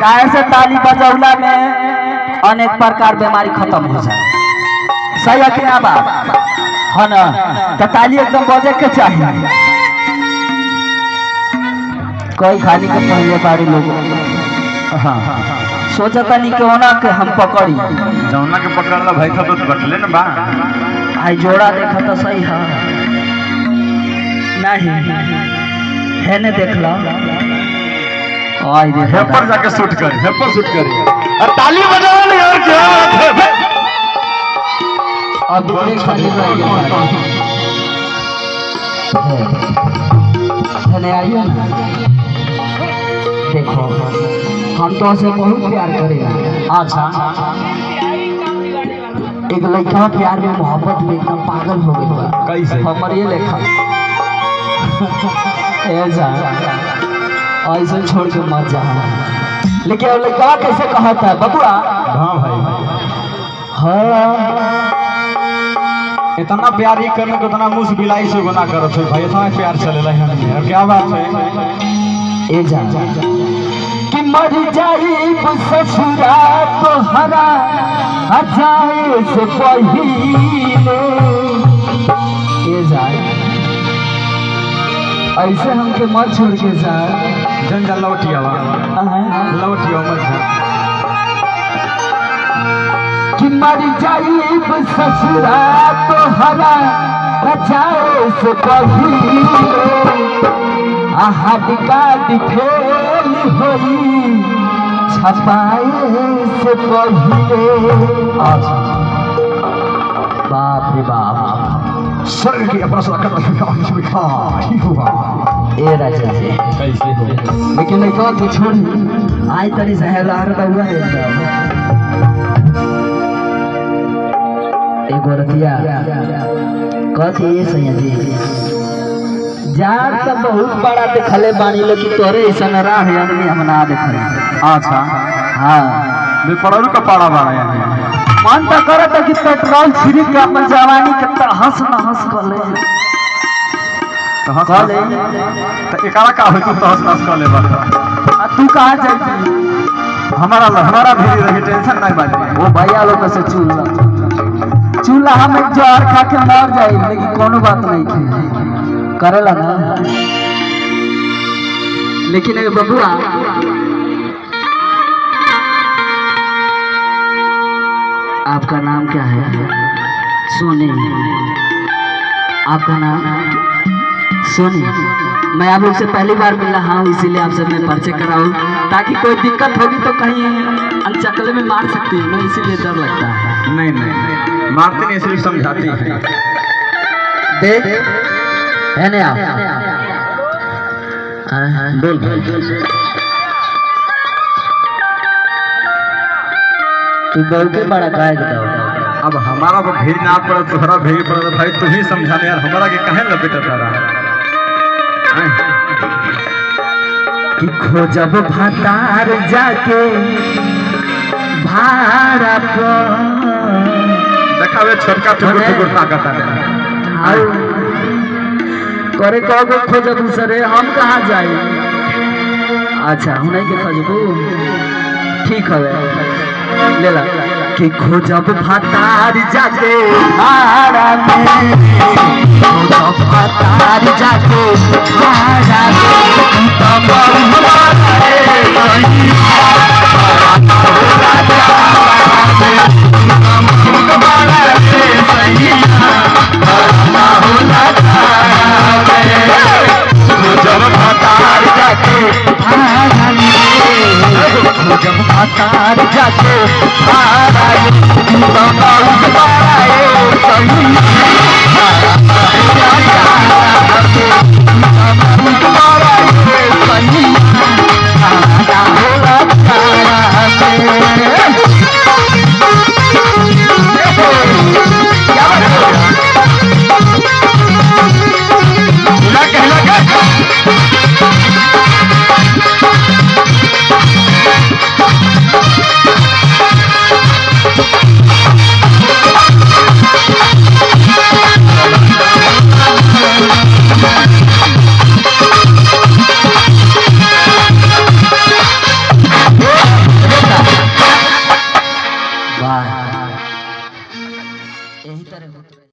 काहे से ताली बजौला में अनेक प्रकार बीमारी खत्म हो जाए। सही है कि ना बात है ना? तो ताली एकदम बजे के चाहिए। कोई खाली के पहले बारी लोग हाँ सोचता नहीं क्यों ना के हम पकड़ी जौना के पकड़ला भाई तो बटले ना बा भाई जोड़ा देखा तो सही है नहीं है ने देख लो हे पर जाके शूट कर हे पर शूट कर और ताली बजाओ नहीं और क्या अब बड़े खाली है आइए ना देखो हम तो से बहुत प्यार करेगा। अच्छा एक लड़का प्यार में मोहब्बत में एकदम पागल हो गया कैसे हमारे ये लेखा ऐसा ऐसे छोड़ के मत जा। लेकिन अब लड़का कैसे कहता है बबुआ? हाँ भाई हाँ इतना प्यार ही करने को इतना मुंह बिलाई से गुना करो थे भाई इतना प्यार चलेला है और क्या बात है ए जा कि मर जाई ससुरा तोहरा जाए से पहिले ए जा ऐसे हमके मत छोड़ के जा जन जन लौटिया लौटिया मत जा कि मर जाई ससुरा तोहरा जाए से पहिले हटका दिखेल होई छपाए से पहिले। बाप रे बाप शरीर की अपना ए राजा जी कैसे हो लेकिन एक और छोड़ आई तरी सहला हरदा हुआ है एगो रतिया कथी ये सैया जी जार तो बहुत बड़ा देखले बानी लेकिन तोरे ऐसा राह है आदमी हम ना देखले। अच्छा हाँ बेपड़ारू का पाड़ा बाड़ा है मन तो करता कि पेट्रोल छिड़क के अपन जवानी के तहस नहस कर ले तो हंस तो एकरा का हो तू तहस नहस कर ले बता तू कहाँ जाती हमारा भी रही टेंशन नहीं बाजी वो भैया लोग से चूल्हा हम एक जहर खा के मर जाए लेकिन कोनो बात नहीं थी करेला ना। लेकिन एक बबुआ आपका नाम क्या है? सोनी। आपका नाम सोनी। मैं आप लोग से पहली बार मिल रहा हूँ इसीलिए आपसे मैं परिचय कराऊँ ताकि कोई दिक्कत होगी तो कहीं अनचकले में मार सकती है ना इसीलिए डर लगता है। नहीं मारते नहीं इसलिए समझाती है देख है ना आप बोल तू बहुत बड़ा गाय बताओ। अब हमारा वो भेज ना पड़ा तुहरा भेज पड़ा भाई तू ही समझाने यार हमारा के कहे लपेटा रहा कि खोजब भातार जाके भाड़ा पर देखावे छोटका टुकुर ताकत है करे कहो खोजब सरे हम कहाँ जाए? अच्छा हम नहीं के खोजबू ठीक है ले ला कि खोजब भातार जाके भाड़ा में खोजब भातार जाके भाड़ा में तब जब भातार जाके वाह यही तरह होता है।